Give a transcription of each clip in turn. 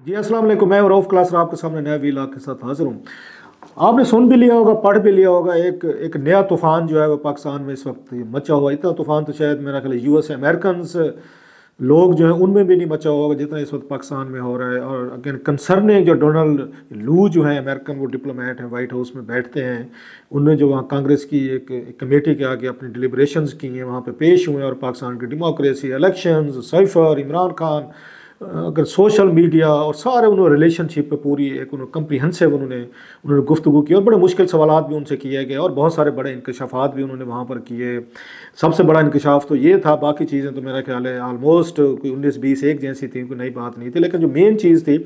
जी अस्सलाम वालेकुम। मैं रऊफ क्लास आपके सामने नया वीलॉग के साथ हाजिर हूँ। आपने सुन भी लिया होगा, पढ़ भी लिया होगा, एक एक नया तूफ़ान जो है वो पाकिस्तान में इस वक्त मचा हुआ। इतना तूफ़ान तो शायद मेरा ख्याल यूएस अमेरिकन लोग जो हैं उनमें भी नहीं मचा होगा जितना इस वक्त पाकिस्तान में हो रहा है। और अगेन कंसर्निंग जो डोनाल्ड लू जो है अमेरिकन, वो डिप्लोमेट हैं, वाइट हाउस में बैठते हैं। उनने जो वहाँ कांग्रेस की एक कमेटी के आगे अपनी डिलिब्रेशंस की हैं, वहाँ पे पेश हुए और पाकिस्तान की democracy, elections, cipher, Imran Khan, अगर सोशल मीडिया और सारे उन्होंने रिलेशनशिप पे पूरी एक उन्होंने कम्प्रीहेंसिव उन्होंने गुफ्तगू की और बड़े मुश्किल सवालात भी उनसे किए गए और बहुत सारे बड़े इंकशाफात भी उन्होंने वहाँ पर किए। सबसे बड़ा इंकशाफ तो ये था, बाकी चीज़ें तो मेरा ख्याल है आलमोस्ट कोई 19-20 एक जैसी थी, कोई नई बात नहीं थी। लेकिन जो मेन चीज़ थी,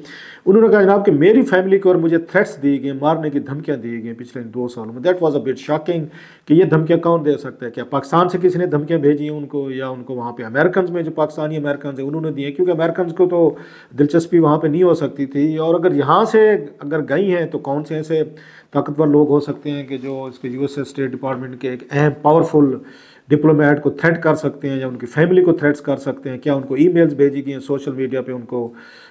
उन्होंने कहा जनाब कि मेरी फैमिली को और मुझे थ्रेट्स दी गई, मारने की धमकियाँ दी गई पिछले 2 सालों में। That was a bit shocking कि ये धमकियाँ कौन दे सकता है। क्या पाकिस्तान से किसी ने धमकियाँ भेजी हैं उनको, या उनको वहाँ पे अमेरिकन में जो पाकिस्तानी अमेरिकन है उन्होंने दी हैं? क्योंकि अमेरिकन को तो दिलचस्पी वहाँ पे नहीं हो सकती थी। और अगर यहाँ से अगर गई हैं तो कौन से ऐसे ताकतवर लोग हो सकते हैं कि जो इसके यूएस स्टेट डिपार्टमेंट के एक अहम पावरफुल डिप्लोमेट को थ्रेट कर सकते हैं या उनकी फैमिली को थ्रेट्स कर सकते हैं? क्या उनको ईमेल्स भेजी गई हैं सोशल मीडिया पे, उनको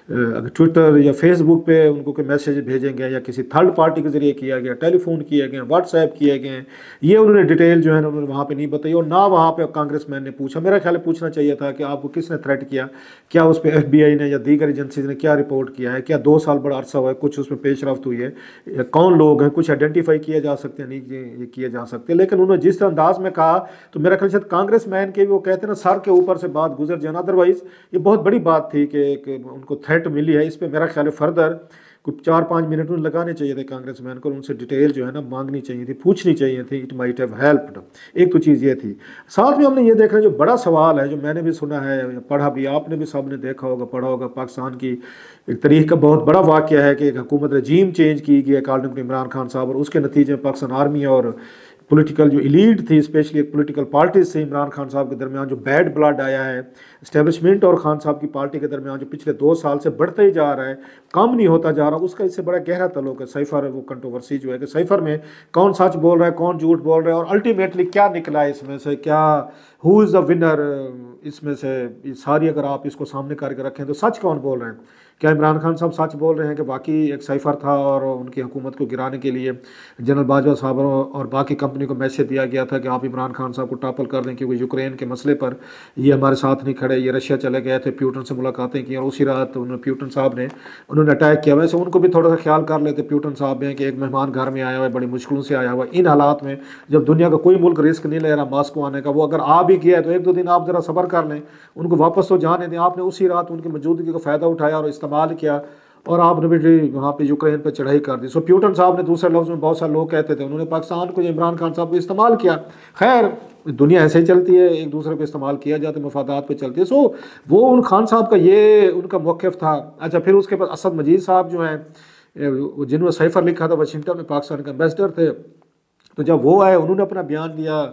अगर ट्विटर या फेसबुक पे उनको कोई मैसेज भेजेंगे, या किसी थर्ड पार्टी के ज़रिए किया गया, टेलीफोन किए गए, व्हाट्सएप किए गए? ये उन्होंने डिटेल जो है ना उन्होंने वहाँ पे नहीं बताई। और ना वहाँ पे कांग्रेसमैन ने पूछा। मेरा ख्याल है पूछना चाहिए था कि आपको किसने थ्रेट किया, क्या उस पर FBI ने या दीगर एजेंसीज ने क्या रिपोर्ट किया है, क्या 2 साल बड़ा अरसा हुआ है, कुछ उसमें पेशरफ्त हुई है, या कौन लोग हैं, कुछ आइडेंटिफाई किए जा सकते हैं? नहीं ये किए जा सकते। लेकिन उन्होंने जिस अंदाज में कहा तो मेरा ख्याल शायद कांग्रेस मैन के भी वो कहते हैं ना सर के ऊपर से बात गुजर जाना। अदरवाइज ये बहुत बड़ी बात थी कि उनको थ्रेट मिली है। इस पर मेरा ख्याल है फर्दर कुछ 4-5 मिनट उन्हें लगाने चाहिए थे कांग्रेस मैन को, उनसे डिटेल जो है ना मांगनी चाहिए थी, पूछनी चाहिए थी। It might have helped. एक तो चीज़ ये थी। साथ में हमने ये देखा जो बड़ा सवाल है, जो मैंने भी सुना है, पढ़ा भी, आपने भी सब ने देखा होगा, पढ़ा होगा, पाकिस्तान की एक तारीख का बहुत बड़ा वाक़या है कि एक हुकूमत रजीम चेंज की गई अकॉर्डिंग टू इमरान खान साहब, और उसके नतीजे में पाकिस्तान आर्मी और पॉलिटिकल जो इलीट थी, स्पेशली एक पॉलिटिकल पार्टीज से इमरान खान साहब के दरमियान जो बैड ब्लड आया है, इस्टेब्लिशमेंट और खान साहब की पार्टी के दरमियान जो पिछले 2 साल से बढ़ता ही जा रहा है, कम नहीं होता जा रहा, उसका इससे बड़ा गहरा ताल्लुक है। साइफर वो कंट्रोवर्सी जो है कि साइफर में कौन सच बोल रहा है, कौन झूठ बोल रहा है, और अल्टीमेटली क्या निकला है इसमें से, क्या हु इज़ द विनर इसमें से। ये सारी अगर आप इसको सामने करके रखें तो सच कौन बोल रहे हैं? क्या इमरान खान साहब सच बोल रहे हैं कि बाकी एक साइफर था और उनकी हुकूमत को गिराने के लिए जनरल बाजवा साहब और बाकी कंपनी को मैसेज दिया गया था कि आप इमरान खान साहब को टॉपल कर दें क्योंकि यूक्रेन के मसले पर ये हमारे साथ नहीं खड़े, ये रशिया चले गए थे, प्यूटन से मुलाकातें की, और उसी रात उन्होंने प्यूटन साहब ने उन्होंने अटैक किया। वैसे उनको भी थोड़ा सा ख्याल कर लेते प्यूटन साहब में कि एक मेहमान घर में आया हुआ है, बड़ी मुश्किलों से आया हुआ है, इन हालात में जब दुनिया का कोई मुल्क रिस्क नहीं ले रहा मॉस्को आने का, वो अगर आ भी गया है तो 1-2 दिन आप ज़रा सब्र कर लें, उनको वापस तो जाने दें। आपने उसी रात उनकी मौजूदगी का फ़ायदा उठाया और इस्तेमाल किया, और आपने भी वहाँ पे यूक्रेन पे चढ़ाई कर दी। सो प्यूटन साहब ने, दूसरे लफ्ज़ में बहुत सारे लोग कहते थे, उन्होंने पाकिस्तान को, इमरान खान साहब को इस्तेमाल किया। खैर दुनिया ऐसे ही चलती है, एक दूसरे को इस्तेमाल किया जाता है, मफादात पे चलती है। सो वो उन खान साहब का ये उनका मौक़िफ़ था। अच्छा, फिर उसके बाद असद मजीद साहब जो हैं, जिन्होंने साइफर लिखा था, वाशिंगटन में पाकिस्तान के एम्बेसडर थे, तो जब वो आए उन्होंने अपना बयान दिया,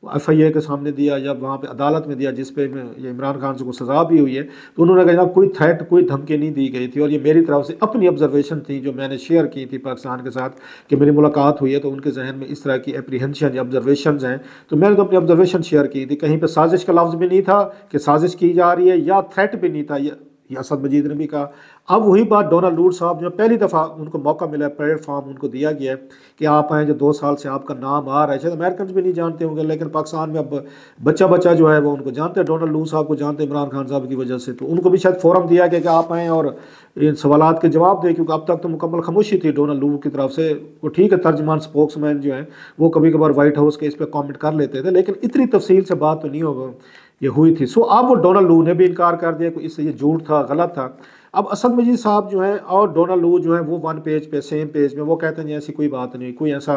FIA के सामने दिया, जब वहाँ पे अदालत में दिया जिस पे ये इमरान खान से को सज़ा भी हुई है, तो उन्होंने कहा जनाब कोई थ्रेट, कोई धमकी नहीं दी गई थी, और ये मेरी तरफ से अपनी ऑब्जर्वेशन थी जो मैंने शेयर की थी पाकिस्तान के साथ कि मेरी मुलाकात हुई है तो उनके जहन में इस तरह की एप्रीहेंशन या ऑब्जर्वेशन हैं, तो मैंने तो अपनी ऑब्जर्वेशन शेयर की थी। कहीं पर साजिश का लफ्ज़ भी नहीं था कि साजिश की जा रही है, या थ्रेट भी नहीं था, ये असद मजीद ने भी कहा। अब वही बात डोनाल्ड लूट साहब, जो पहली दफ़ा उनको मौका मिला है, प्लेटफॉर्म उनको दिया गया है कि आप आएँ, जो 2 साल से आपका नाम आ रहा है, शायद अमेरिकन भी नहीं जानते होंगे लेकिन पाकिस्तान में अब बच्चा जो है वो उनको जानते हैं, डोनाल्ड लूट साहब को जानते हैं इमरान खान साहब की वजह से, तो उनको भी शायद फोरम दिया गया कि आप आएँ और इन सवालात के जवाब दें, क्योंकि अब तक तो मुकम्मल खामोशी थी डोनाल्ड लूट की तरफ से। वो ठीक है, तर्जमान स्पोक्समैन जो है वो कभी कभार वाइट हाउस के इस पर कॉमेंट कर लेते थे, लेकिन इतनी तफसील से बात तो नहीं होगा ये हुई थी। सो अब वो डोनाल्ड लू ने भी इनकार कर दिया कि इससे ये झूठ था, गलत था। अब असद मजीद साहब जो हैं और डोनाल्ड लू जो हैं वो 1 पेज पे, सेम पेज में वो कहते हैं ऐसी कोई बात नहीं, कोई ऐसा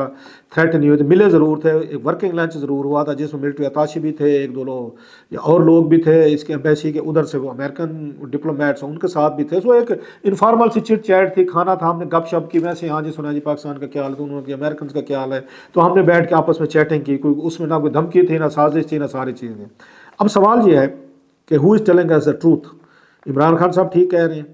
थ्रेट नहीं हुई थी। मिले ज़रूर थे, एक वर्किंग लंच ज़रूर हुआ था जिसमें मिलिट्री अताशी भी थे, 1-2 लोग और लोग भी थे इसके एम्बेसी के उधर से, वो अमेरिकन डिप्लोमेट्स उनके साथ भी थे। सो एक इनफॉर्मल सी चिट चैट थी, खाना था, हमने गप शप की, वैसे हाँ जी सुना जी पाकिस्तान का क्या हाल है, उन्होंने अमेरिकन का क्या हाल है, तो हमने बैठ के आपस में चैटिंग की। कोई उसमें ना कोई धमकी थी, ना साजिश थी, ना सारी चीज़ें। अब सवाल ये है कि who is telling us the truth? Imran Khan साहब ठीक कह रहे हैं,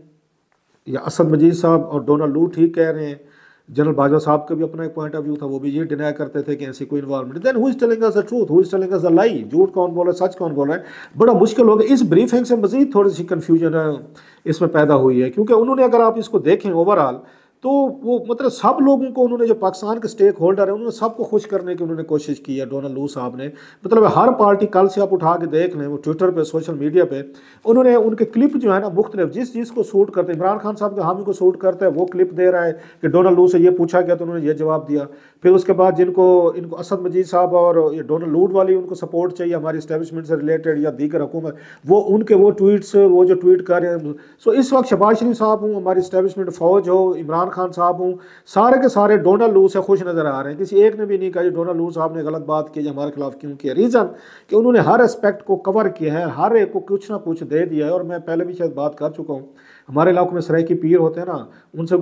या असद मजीद साहब और डोनाल्ड लू ठीक कह रहे हैं, जनरल बाजवा साहब का भी अपना एक पॉइंट ऑफ व्यू था, वो भी ये डिनाई करते थे कि ऐसी कोई involvement. Then who is telling us the truth, who is telling us the lie, झूठ कौन बोल रहा है, सच कौन बोल रहा है, बड़ा मुश्किल हो गया। इस ब्रीफिंग से मजीद थोड़ी सी कन्फ्यूजन इसमें पैदा हुई है, क्योंकि उन्होंने, अगर आप इसको देखें ओवरऑल, तो वो मतलब सब लोगों को उन्होंने, जो पाकिस्तान के स्टेक होल्डर है, उन्होंने सबको खुश करने की उन्होंने कोशिश की है डोनाल्ड लू साहब ने। मतलब हर पार्टी, कल से आप उठा के देख लें, वो ट्विटर पे, सोशल मीडिया पे, उन्होंने उनके क्लिप जो है ना मुख्तलिफ, जिस चीज़ को सूट करते हैं, इमरान खान साहब के हामी को सूट करता है वो क्लिप दे रहा है कि डोनाल्ड लू से ये पूछा गया तो उन्होंने ये जवाब दिया। फिर उसके बाद इनको असद मजीद साहब और ये डोनाल्ड लूड वाली उनको सपोर्ट चाहिए हमारी इस्टेब्लिशमेंट से रिलेटेड या दीगर हुकूमत, वो उनके वो ट्वीट्स, वो जो ट्वीट कर रहे हैं। सो इस वक्त शहबाज शरीफ साहब हूँ, हमारी इस्टेब्लिशमेंट फ़ौज हो, इमरान खान साहब हूँ, सारे के सारे डोनाल्ड लू से खुश नज़र आ रहे हैं। किसी एक ने भी नहीं कहा डोनाल्ड लू साहब ने गलत बात की, हमारे खिलाफ क्यों किया। रीज़न कि उन्होंने हर एस्पेक्ट को कवर किया है, हर एक को कुछ ना कुछ दे दिया है। और मैं पहले भी शायद बात कर चुका हूँ, हमारे इलाकों में सराय की पीर होते हैं ना, उनसे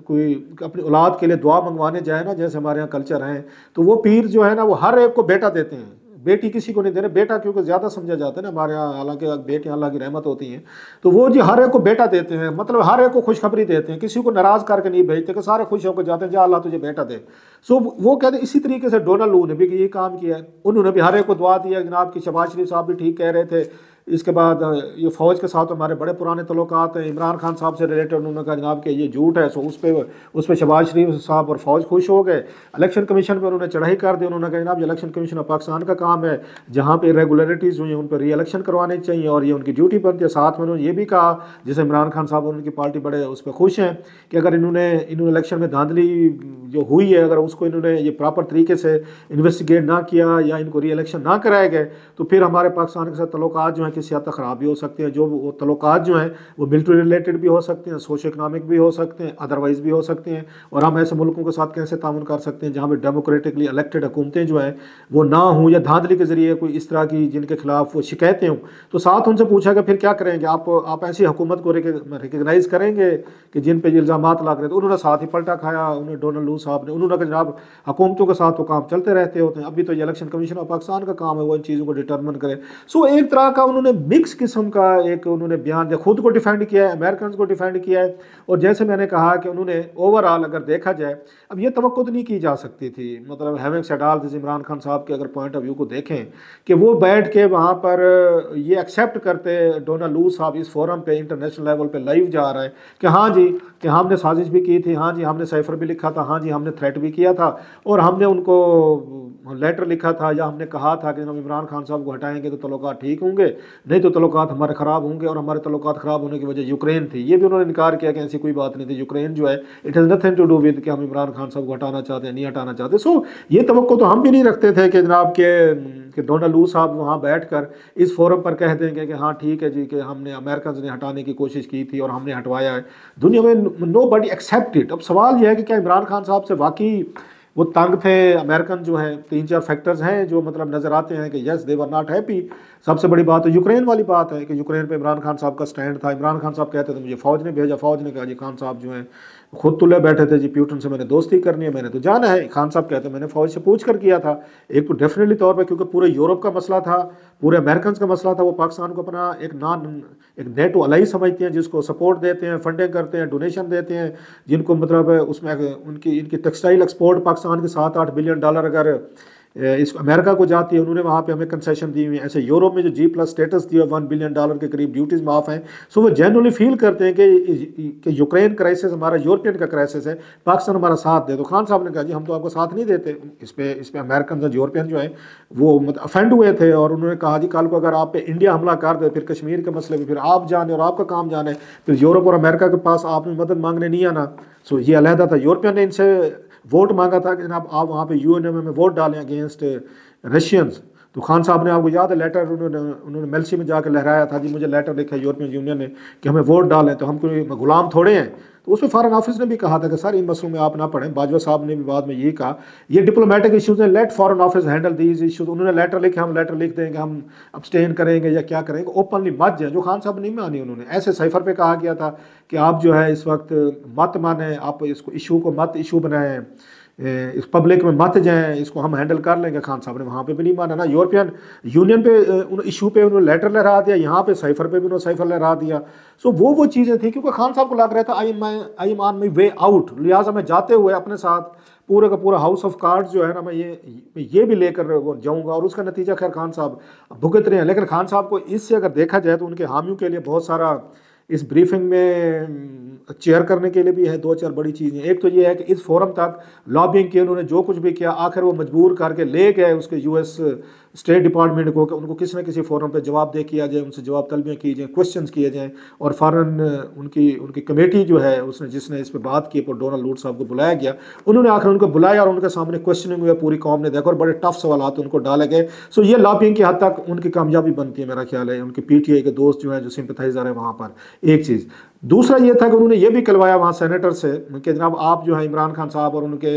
कोई अपनी औलाद के लिए दुआ मंगवाने जाए ना, जैसे हमारे यहाँ कल्चर है, तो वो पीर जो है ना, वो हर एक को बेटा देते हैं, बेटी किसी को नहीं देने। बेटा क्योंकि ज़्यादा समझा जाता है ना हमारे यहाँ, हालांकि बेटियाँ अल्लाह की रहमत होती हैं, तो वो जी हर एक को बेटा देते हैं, मतलब हर एक को खुशखबरी देते हैं, किसी को नाराज़ करके नहीं भेजते कि सारे खुश होकर जाते हैं, जा अल्लाह तुझे बेटा दे। सो वो कहते हैं, इसी तरीके से डोनाल्ड लू ने भी ये काम किया है, उन्होंने भी हर एक को दुआ दिया। जनाब की शहबाज शरीफ साहब भी ठीक कह रहे थे। इसके बाद ये फ़ौज के साथ हमारे बड़े पुराने तल्लुकात हैं, इमरान खान साहब से रिलेटेड उन्होंने कहा जनाब कि ये झूठ है। सो उस पर शहबाज शरीफ साहब और फ़ौज खुश हो गए। इलेक्शन कमीशन पर उन्होंने चढ़ाई कर दी, उन्होंने कहा जनाब ये इलेक्शन कमीशन पाकिस्तान का काम है, जहाँ पे इरेगुलरिटीज़ हुई हैं उन पर री इलेक्शन करवाने चाहिए और ये उनकी ड्यूटी बनती है। साथ में उन्होंने ये भी कहा, जैसे इमरान खान साहब और उनकी पार्टी बड़े उस पर खुश हैं कि अगर इन्होंने इलेक्शन में धांधली जो हुई है, अगर उसको इन्होंने ये प्रॉपर तरीके से इन्वेस्टिगेट ना किया या इनको री इलेक्शन ना कराए गए, तो फिर हमारे पाकिस्तान के साथ तल्लुकात जो हैं किसी हद तक ख़राब भी हो सकते हैं। जो वो तल्लुकात जो हैं वो मिलिट्री रिलेटेड भी हो सकते हैं, सोशो इकनॉमिक भी हो सकते हैं, अदरवाइज़ भी हो सकते हैं। और हम ऐसे मुल्कों के साथ कैसे ताउन कर सकते हैं जहाँ पर डेमोक्रेटिकली इलेक्टेड हुकूमतें जो हैं वो ना हों, या धांधली के ज़रिए कोई इस तरह की जिनके खिलाफ वो शिकायतें हों। तो साथ उनसे पूछा कि फिर क्या करेंगे, आप ऐसी हुकूमत को रिकगनाइज़ करेंगे कि जिन पर इल्ज़ाम लग रहे थे। उन्होंने साथ ही पलटा खाया, उन्हें डोनाल्ड लू साहब ने, उन्होंने कहा जनाब हुकूमतों के साथ तो काम चलते रहते होते हैं, अभी तो ये इलेक्शन कमीशन ऑफ पाकिस्तान का काम है वो इन चीज़ों को डिटर्मिन करे। सो एक तरह का उन्होंने मिक्स किस्म का एक उन्होंने बयान दिया, खुद को डिफेंड किया है, अमेरिकन को डिफेंड किया है। और जैसे मैंने कहा कि उन्होंने ओवरऑल अगर देखा जाए, अब ये तवक्को तो नहीं की जा सकती थी, मतलब having said all this, Imran Khan साहब के अगर पॉइंट ऑफ व्यू को देखें कि वो बैठ के वहाँ पर ये एक्सेप्ट करते, डोनाल्ड लू साहब इस फोरम पे इंटरनेशनल लेवल पे लाइव जा रहा है कि हाँ जी कि हमने साजिश भी की थी, हाँ जी हमने साइफर भी लिखा था, हाँ जी हमने थ्रेट भी किया था, और हमने उनको लेटर लिखा था, या हमने कहा था कि हम इमरान खान साहब को हटाएंगे तो तल्लुकात ठीक होंगे, नहीं तो तल्लुकात हमारे ख़राब होंगे। और हमारे तल्लुकात ख़राब होने की वजह यूक्रेन थी, ये भी उन्होंने इनकार किया कि ऐसी कोई बात नहीं थी। यूक्रेन जो है it has nothing to do with कि हम इमरान खान साहब को हटाना चाहते हैं, नहीं हटाना चाहते। सो ये तवक्को तो हम भी नहीं रखते थे कि जनाब कि डोनाल्ड लू साहब वहाँ बैठकर इस फोरम पर कह देंगे कि हाँ ठीक है जी कि हमने अमेरिकन ने हटाने की कोशिश की थी और हमने हटवाया है। दुनिया में नो बडी एक्सेप्ट इट। अब सवाल यह है कि क्या इमरान खान साहब से वाकई वो तंग थे। अमेरिकन जो है 3-4 फैक्टर्स हैं जो मतलब नज़र आते हैं कि yes they were not happy. सबसे बड़ी बात तो यूक्रेन वाली बात है कि यूक्रेन पे इमरान खान साहब का स्टैंड था। इमरान खान साहब कहते थे मुझे फ़ौज ने भेजा, फ़ौज ने कहा जी खान साहब जो हैं खुद तुले बैठे थे जी, प्यूटन से मैंने दोस्ती करनी है, मैंने तो जाना है। खान साहब कहते मैंने फ़ौज से पूछ कर किया था। एक तो डेफिनेटली तौर पर क्योंकि पूरे यूरोप का मसला था, पूरे अमेरिकन का मसला था, वो पाकिस्तान को अपना एक नेटो अलाई समझते हैं, जिसको सपोर्ट देते हैं, फंडिंग करते हैं, डोनेशन देते हैं, जिनको मतलब उसमें इनकी टेक्सटाइल एक्सपोर्ट पाकिस्तान के 7-8 बिलियन डॉलर अगर इस अमेरिका को जाती है, उन्होंने वहाँ पे हमें कंसेशन दी हुई है। ऐसे यूरोप में जो G+ स्टेटस दिया, $1 बिलियन के करीब ड्यूटीज़ माफ़ हैं। सो वो जनरली फील करते हैं कि यूक्रेन क्राइसिस हमारा यूरोपियन का क्राइसिस है, पाकिस्तान हमारा साथ दे। तो खान साहब ने कहा जी हम तो आपका साथ नहीं देते। इस पर अमेरिकन और यूरोपियन जो है वो मतलब अफेंड हुए थे, और उन्होंने कहा जी कल को अगर आप पे इंडिया हमला कर दे, फिर कश्मीर के मसले में फिर आप जाने और आपका काम जाने, फिर यूरोप और अमेरिका के पास आपने मदद मांगने नहीं आना। सो ये अलहदा था। यूरोपियन ने इनसे वोट मांगा था कि जनाब आप वहाँ पे UNM में वोट डालें अगेंस्ट रशियंस। तो खान साहब ने, आपको याद है, लेटर उन्होंने मेल्सी में जाकर लहराया था जी मुझे लेटर लिखा यूरोपियन यूनियन ने कि हमें वोट डालें, तो हम कोई गुलाम थोड़े हैं। तो उसमें फॉरेन ऑफिस ने भी कहा था कि सर इन मसलों में आप ना पढ़ें। बाजवा साहब ने भी बाद में ये कहा ये डिप्लोमेटिक इश्यूज़ हैं, let foreign office handle these issues. उन्होंने लेटर लिखे, हम लेटर लिख देंगे, हम अब्सटेन करेंगे या क्या करेंगे, ओपनली मत जाए। जो खान साहब नहीं मानी उन्होंने, ऐसे साइफर पे कहा गया था कि आप जो है इस वक्त मत माने, आप इसको इशू को मत इशू बनाएं, इस पब्लिक में मत जाएं, इसको हम हैंडल कर लेंगे। खान साहब ने वहाँ पे भी नहीं माना ना, यूरोपियन यूनियन पे इशू पे उन्होंने लेटर लहरा दिया, यहाँ पे साइफर पे भी उन्होंने साइफर लहरा दिया। सो वो चीज़ें थी, क्योंकि खान साहब को लग रहा था I am on my way out, लिहाजा मैं जाते हुए अपने साथ पूरा का पूरा हाउस ऑफ कार्ड्स जो है ना, मैं ये भी लेकर जाऊंगा। और उसका नतीजा खैर खान साहब भुगत रहे हैं। लेकिन खान साहब को इससे अगर देखा जाए तो उनके हामियों के लिए बहुत सारा इस ब्रीफिंग में चेयर करने के लिए भी है। दो चार बड़ी चीज़ें, एक तो ये है कि इस फोरम तक लॉबिंग की उन्होंने जो कुछ भी किया, आखिर वो मजबूर करके ले गए उसके यूएस स्टेट डिपार्टमेंट को कि उनको किसी न किसी फोरम पे जवाब दे किया जाए, उनसे जवाब तलबियाँ की जाए, क्वेश्चंस किए जाएँ। और फ़ौरन उनकी कमेटी जो है उसने जिसने इस पर बात की, पर डोनाल्ड लूट साहब को बुलाया गया, उन्होंने आखिर उनको बुलाया और उनके सामने क्वेश्चनिंग हुई, पूरी कौम ने देखा और बड़े टफ सवाल उनको डाले गए। सो ये लॉबिंग की हद तक उनकी कामयाबी बनती है, मेरा ख्याल है। उनके PTI के दोस्त जो हैं, जो सिंपथाइजर है वहाँ पर, एक चीज़। दूसरा ये था कि उन्होंने ये भी करवाया वहाँ सेनेटर से कि जनाब आप जो है इमरान खान साहब और उनके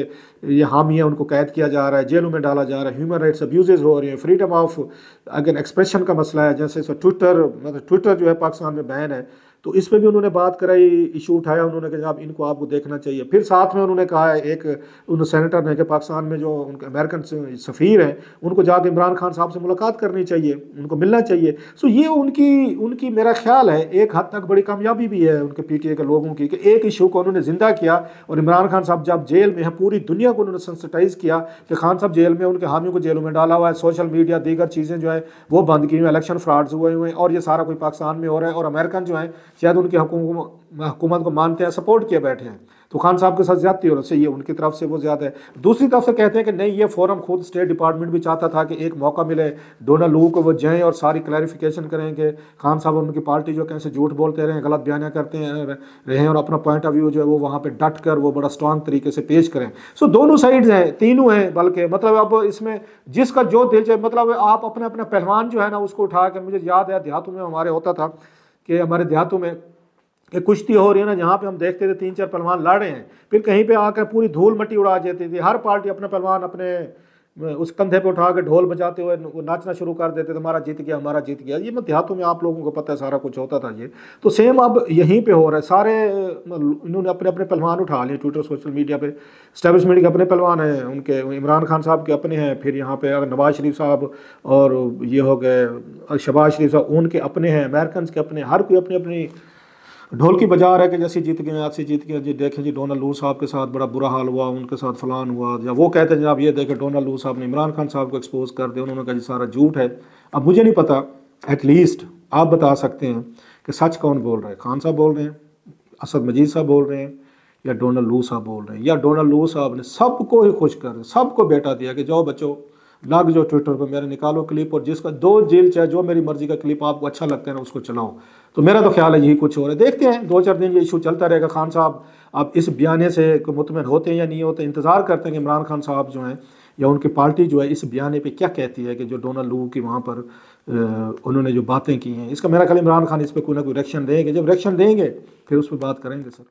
ये हामी हैं, उनको कैद किया जा रहा है, जेलों में डाला जा रहा है, ह्यूमन राइट्स अब्यूजेज हो रही हैं, फ्रीडम ऑफ अगर एक्सप्रेशन का मसला है, जैसे ट्विटर जो है पाकिस्तान में बैन है, तो इस पर भी उन्होंने बात कराई, इशू उठाया उन्होंने कि जनाब इनको आपको देखना चाहिए। फिर साथ में उन्होंने कहा है, एक उन सेनेटर ने, कि पाकिस्तान में जो उनके अमेरिकन सफ़ीर हैं उनको जाकर इमरान खान साहब से मुलाकात करनी चाहिए, उनको मिलना चाहिए। सो ये उनकी मेरा ख्याल है एक हद तक बड़ी कामयाबी भी है उनके PTI के लोगों की, कि एक इशू को उन्होंने ज़िंदा किया। और इमरान खान साहब जब जेल में है, पूरी दुनिया को उन्होंने सेंसिटाइज़ किया कि खान साहब जेल में, उनके हामियों को जेलों में डाला हुआ है, सोशल मीडिया दीगर चीज़ें जो है वो बंद की हुई, इलेक्शन फ्रॉड्स हुए हैं, और ये सारा कोई पाकिस्तान में हो रहा है। और अमेरिकन जो है शायद उनकी हुकूमत को मानते हैं, सपोर्ट किए बैठे हैं। तो खान साहब के साथ ज्यादती हो रही है, उनकी तरफ से वो ज़्यादा है। दूसरी तरफ से कहते हैं कि नहीं, ये फोरम खुद स्टेट डिपार्टमेंट भी चाहता था कि एक मौका मिले डोनाल्ड लू को, वो जाएँ और सारी क्लैरिफिकेशन करें कि खान साहब और उनकी पार्टी जो कैसे झूठ बोलते रहे, गलत बयानियाँ करते रहे, और अपना पॉइंट ऑफ व्यू जो है वो वहाँ पर डट कर वो बड़ा स्ट्रॉन्ग तरीके से पेश करें। सो दोनों साइड्स हैं, तीनों हैं, बल्कि मतलब अब इसमें जिसका जो दिल चाहे, मतलब आप अपने अपने पहलवान जो है ना उसको उठा के, मुझे याद है देहातों में हमारे होता था कि हमारे देहातों में एक कुश्ती हो रही है ना, जहाँ पे हम देखते थे 3-4 पहलवान लड़ रहे हैं, फिर कहीं पे आकर पूरी धूल मट्टी उड़ा देती थी। हर पार्टी अपने पहलवान अपने उस कंधे पे उठा के ढोल बजाते हुए नाचना शुरू कर देते थे, हमारा जीत गया, हमारा जीत गया। ये देहातों में आप लोगों को पता है सारा कुछ होता था। ये तो सेम अब यहीं पे हो रहा है। सारे इन्होंने अपने अपने पहलवान उठा लिए ट्विटर सोशल मीडिया पे। एस्टेब्लिशमेंट के अपने पहलवान हैं, उनके इमरान खान साहब के अपने हैं, फिर यहाँ पे अगर नवाज शरीफ साहब और ये हो गए शहबाज शरीफ साहब, उनके अपने हैं, अमेरिकन के अपने, हर कोई अपनी अपनी ढोल की बजा रहा है कि जैसे जीत गए, आज से जीत गए जी, देखें जी डोनाल्ड लू साहब के साथ बड़ा बुरा हाल हुआ, उनके साथ फलान हुआ, या वो कहते हैं जनाब ये देखें डोनाल्ड लू साहब ने इमरान खान साहब को एक्सपोज कर दिया, उन्होंने कहा जी सारा झूठ है। अब मुझे नहीं पता, एटलीस्ट आप बता सकते हैं कि सच कौन बोल रहा है, खान साहब बोल रहे हैं, असद मजीद साहब बोल रहे हैं, या डोनाल्ड लू साहब बोल रहे हैं, या डोनाल्ड लू साहब ने सबको ही खुश कर, सबको बेटा दिया कि जाओ बच्चों लग जो ट्विटर पर, मेरे निकालो क्लिप, और जिसका 2 जेल चाहे जो मेरी मर्जी का क्लिप आपको अच्छा लगता है ना उसको चलाओ। तो मेरा तो ख्याल है यही कुछ हो रहा है। देखते हैं 2-4 दिन ये इशू चलता रहेगा। खान साहब अब इस बयाने से मुतमिन होते हैं या नहीं होते, इंतज़ार करते हैं कि इमरान खान साहब जो हैं या उनकी पार्टी जो है इस बयाने पे क्या कहती है, कि जो डोनाल्ड लू की वहाँ पर उन्होंने जो बातें की हैं, इसका मेरा ख्याल इमरान खान इस पर कोई ना कोई रिएक्शन देंगे। जब रिएक्शन देंगे फिर उस पर बात करेंगे सर।